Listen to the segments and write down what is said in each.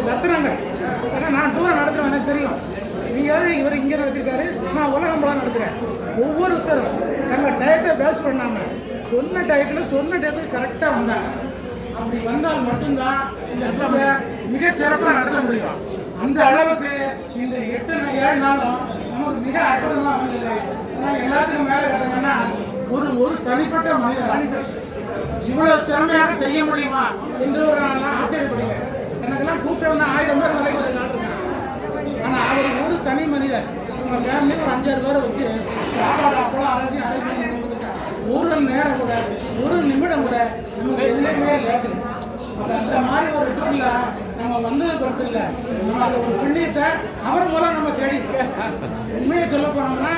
ரத்னங்கள். ஏன்னா நான் டூரை நடத்துகிறேன், எனக்கு தெரியும். நீங்கள் இவர் இங்கே நடத்திருக்காரு, நான் உலகம் போல நடத்துகிறேன். ஒவ்வொருத்தரும் தங்கள் டயத்தை பேஸ் பண்ணாமல் சொன்ன டயத்துக்கு கரெக்டாக வந்தாங்க. அப்படி வந்தால் மட்டும்தான் இந்த டூரை மிக சிறப்பாக நடத்த முடியும். அந்த அளவுக்கு இந்த 8 நாளும் நமக்கு மிக அற்புதமாக வந்தது. எல்லாத்துக்கும் மேலே கேட்டீங்கன்னா ஒரு தனிப்பட்ட மனிதர் இவ்வளவு திறமையாக செய்ய முடியுமா என்று ஒரு நான் ஆச்சரியப்படுகிறேன். எனக்கெல்லாம் கூப்பிட்டவனா 1000 பேர் வரைக்கும் அதை காட்டுறேன். ஆனால் அவர் ஒரு தனி மனிதர். உங்கள் ஃபேமிலி ஒரு 5-6 பேரை வச்சு சாப்பாடு அப்போலாம் அழைச்சி அழைச்சி ஒரு நேரம் கூட ஒரு நிமிடம் கூட நமக்கு எதுலையுமே லேட்டு. அப்போ அந்த மாதிரி ஒரு டூரில் நம்ம வந்தது பெருசு இல்லை. நம்ம அந்த ஒரு புண்ணியத்தை அவர் மூலம் நம்ம தேடி உண்மையை சொல்ல போனோம்னா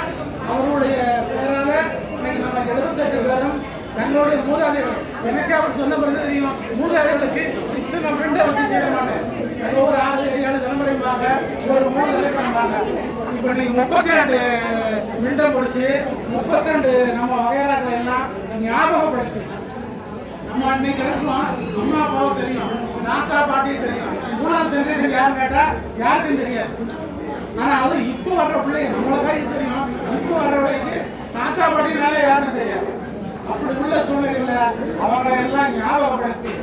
அவருடைய பேரால் இன்னைக்கு நம்ம 78 பேரும் தங்களுடைய மூதாதைகள். எனக்கு அவர் சொன்ன பிறகு தெரியும் மூதாதைகளுக்கு இத்தனை ஃப்ரெண்டை வச்சு செய்ய மாட்டேன். ஒரு 6-7 தலைமுறைமாக ஒரு 3 தலைமுறைமாக இப்போ நீங்கள் 32 மிண்டை முடிச்சு 32 நம்ம வகையறாக்களை எல்லாம் ஞாபகப்படுத்தி நம்ம அன்னைக்கு கிடக்குவோம். அம்மா அப்பாவும் தெரியும், தாத்தா பாட்டியும் தெரியும். 3ஆவது ஜெனரேஷன் யாரும் கேட்டால் யாருக்கும் தெரியாது. ஆனால் அது இப்போ வர்ற பிள்ளைங்க நம்மளுக்காக தெரியும். இப்போ வர்றவங்களுக்கு தாத்தா பாட்டினாலே யாரும் தெரியாது. அப்படி உள்ள சூழ்நிலையில் அவங்க எல்லாம் ஞாபகப்படுத்தி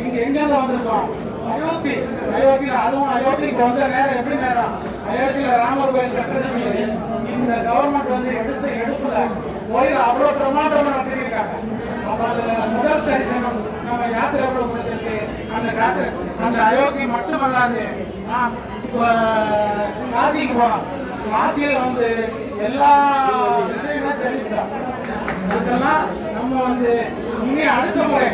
இங்கே எங்கேருந்து வந்திருக்கோம், அயோத்தியில் அதுவும் அயோத்திக்கு வந்த நேரம் எப்படி நேரம் அயோத்தியில் ராமர் கோயில் கட்டுறதுக்கு இந்த கவர்மெண்ட் வந்து எடுப்புல கோயில் அவ்வளோ பிரமாண்டமாக கட்டியிருக்காங்க. அப்போ அதில் முதல் தரிசனம் நம்ம யாத்திரை எவ்வளோ கொடுத்துருக்கு. அந்த அயோத்தி மட்டுமல்லாது நாம் இப்போ காசிக்கு போகிறோம். காசியில் வந்து எல்லா விஷயங்களும் தெரிவிக்கிறோம். அதுக்கெல்லாம் நம்ம வந்து இனி அடுத்த முறை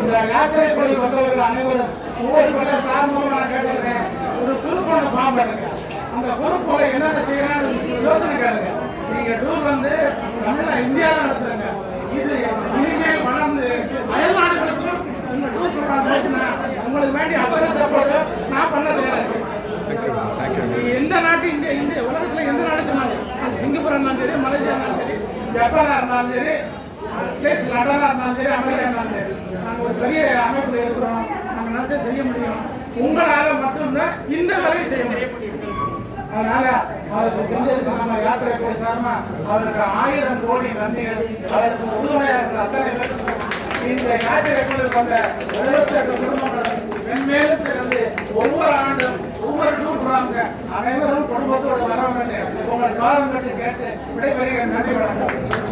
இந்த யாத்திரை கோயில் வந்தவர்கள் அனைவரும் ஒவ்வொரு முறை சார்ந்தவங்க நான் கேட்டிருக்கேன். ஒரு குரூப் ஒன்று ஃபார்ம் பண்ணுங்க. அந்த குரூப்போட என்னென்ன செய்யலாம்னு யோசனை கேளுங்க. நீங்கள் டூர் வந்து இந்தியாவில் நடத்துறங்க. இது இனிமேல் வளர்ந்து அயல் நாடுகளுக்கும் இந்த டூர் ப்ரோக்ராம் போச்சுன்னா உங்களுக்கு வேண்டிய அத்தனை சப்போர்ட் நான் பண்ண தேவை. எந்த நாட்டு இந்திய உலகத்தில் எந்த நாடு சொன்னாலும் அது சிங்கப்பூர் இருந்தாலும் சரி, மலேசியா இருந்தாலும் சரி, ஜப்பானாக இருந்தாலும் சரி, லண்டனாக இருந்தாலும் சரி, அமெரிக்கா இருந்தாலும் சரி, நாங்கள் ஒரு பெரிய அமைப்பில் இருக்கிறோம். நாங்கள் நினைச்சா செய்ய முடியும். உங்களால் மட்டும்தான் இந்த வேலையை செய்ய முடியும். அதனால அவருக்கு செஞ்சதுக்கு நம்ம யாத்திரை போய் சார்மா அவருக்கு 1000 கோடி நன்றிகள். அவருக்கு உறுதுணையாக இருக்கிற அத்தனை பேர் இந்த யாத்திரை குழு வந்த 78 குடும்பங்கள் மென்மேலும் சிறந்து ஒவ்வொரு ஆண்டும் ஒவ்வொரு டூர் போறாங்க. அனைவரும் குடும்பத்தோடு வர வேண்டும். உங்கள் பாரம்பரியத்தை கேட்டு விடைபெறுகிற. நன்றி, வணக்கம்.